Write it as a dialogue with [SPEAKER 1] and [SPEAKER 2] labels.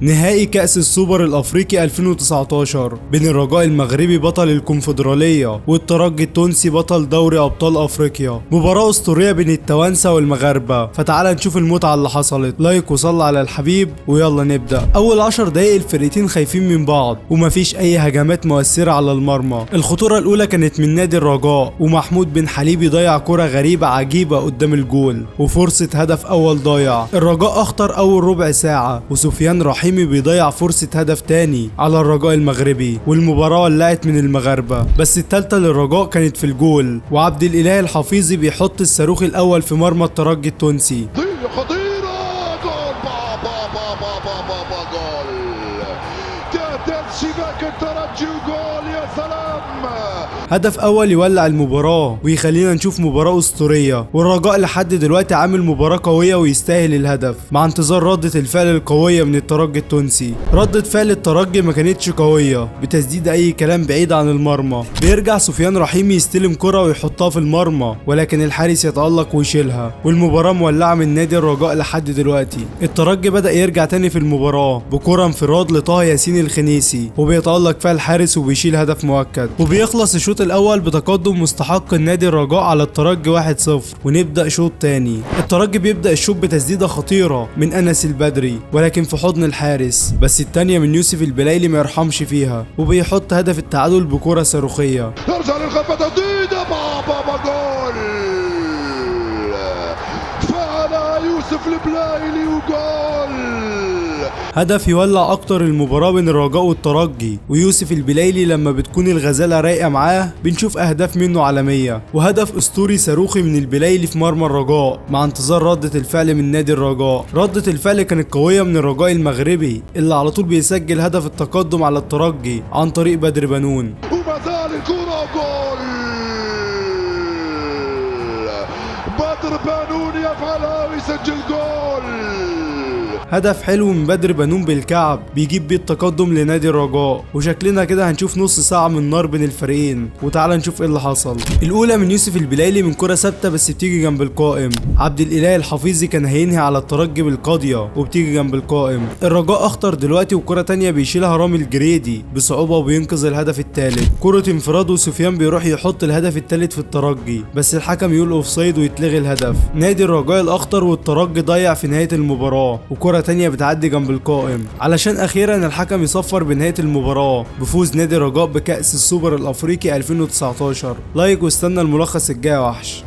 [SPEAKER 1] نهائي كأس السوبر الأفريقي 2019 بين الرجاء المغربي بطل الكونفدرالية والترجي التونسي بطل دوري أبطال أفريقيا. مباراة أسطورية بين التوانسة والمغاربة، فتعال نشوف المتعة اللي حصلت. لايك وصلى على الحبيب ويلا نبدأ. أول 10 دقايق الفريقين خايفين من بعض ومفيش أي هجمات مؤثرة على المرمى. الخطورة الأولى كانت من نادي الرجاء، ومحمود بن حليب يضيع كرة غريبة عجيبة قدام الجول وفرصة هدف أول ضايع. الرجاء أخطر أول ربع ساعة، وسفيان رحيمي بيضيع فرصة هدف تاني على الرجاء المغربي، والمباراة ولعت من المغاربة. بس التالتة للرجاء كانت في الجول، وعبد الإله الحفيظي بيحط الصاروخ الأول في مرمى الترجي التونسي.
[SPEAKER 2] خطيرة، جول جول تهدف شباك الترجي وجول. يا سلام،
[SPEAKER 1] هدف اول يولع المباراة ويخلينا نشوف مباراة اسطورية، والرجاء لحد دلوقتي عامل مباراة قوية ويستاهل الهدف، مع انتظار ردة الفعل القوية من الترجي التونسي. ردة فعل الترجي ما كانتش قوية، بتسديد اي كلام بعيد عن المرمى. بيرجع سفيان رحيمي يستلم كرة ويحطها في المرمى، ولكن الحارس يتألق ويشيلها، والمباراة مولعة من نادي الرجاء لحد دلوقتي. الترجي بدأ يرجع تاني في المباراة بكرة انفراد لطه ياسين الخنيسي، وبيتألق فيها الحارس وبيشيل هدف مؤكد، وبيخلص الشوط الاول بتقدم مستحق النادي الرجاء على الترجي 1-0. ونبدا شوط تاني. الترجي بيبدا الشوط بتسديده خطيره من انس البدري، ولكن في حضن الحارس، بس التانيه من يوسف البلايلي ما يرحمش فيها، وبيحط هدف التعادل بكره صاروخيه.
[SPEAKER 2] يرجع للخلف تسديده جول. فعل يوسف البلايلي وجول.
[SPEAKER 1] هدف يولع اكتر المباراة بين الرجاء والترجي، ويوسف البلايلي لما بتكون الغزالة رايقة معاه بنشوف اهداف منه عالمية، وهدف اسطوري صاروخي من البلايلي في مرمى الرجاء، مع انتظار ردة الفعل من نادي الرجاء. ردة الفعل كانت قوية من الرجاء المغربي اللي على طول بيسجل هدف التقدم على الترجي عن طريق بدر بنون.
[SPEAKER 2] وما زال الكرة جول. بدر بنون يفعلها ويسجل جول.
[SPEAKER 1] هدف حلو من بدر بنون بالكعب بيجيب بيه التقدم لنادي الرجاء، وشكلنا كده هنشوف نص ساعة من نار بين الفريقين. وتعالى نشوف ايه اللي حصل. الاولى من يوسف البلايلي من كرة ثابتة بس بتيجي جنب القائم. عبد الاله الحفيظي كان هينهي على الترجي بالقاضية وبتيجي جنب القائم. الرجاء اخطر دلوقتي، وكرة تانية بيشيلها رامي الجريدي بصعوبة وبينقذ الهدف الثالث. كرة انفراد وسفيان بيروح يحط الهدف الثالث في الترجي، بس الحكم يقول اوفسايد ويتلغي الهدف. نادي الرجاء الاخطر والترجي ضيع في نهاية المباراة، وكرة تانية بتعدي جنب القائم، علشان اخيرا الحكم يصفر بنهاية المباراة بفوز نادي الرجاء بكأس السوبر الافريقي 2019. لايك واستنى الملخص الجاي يا وحش.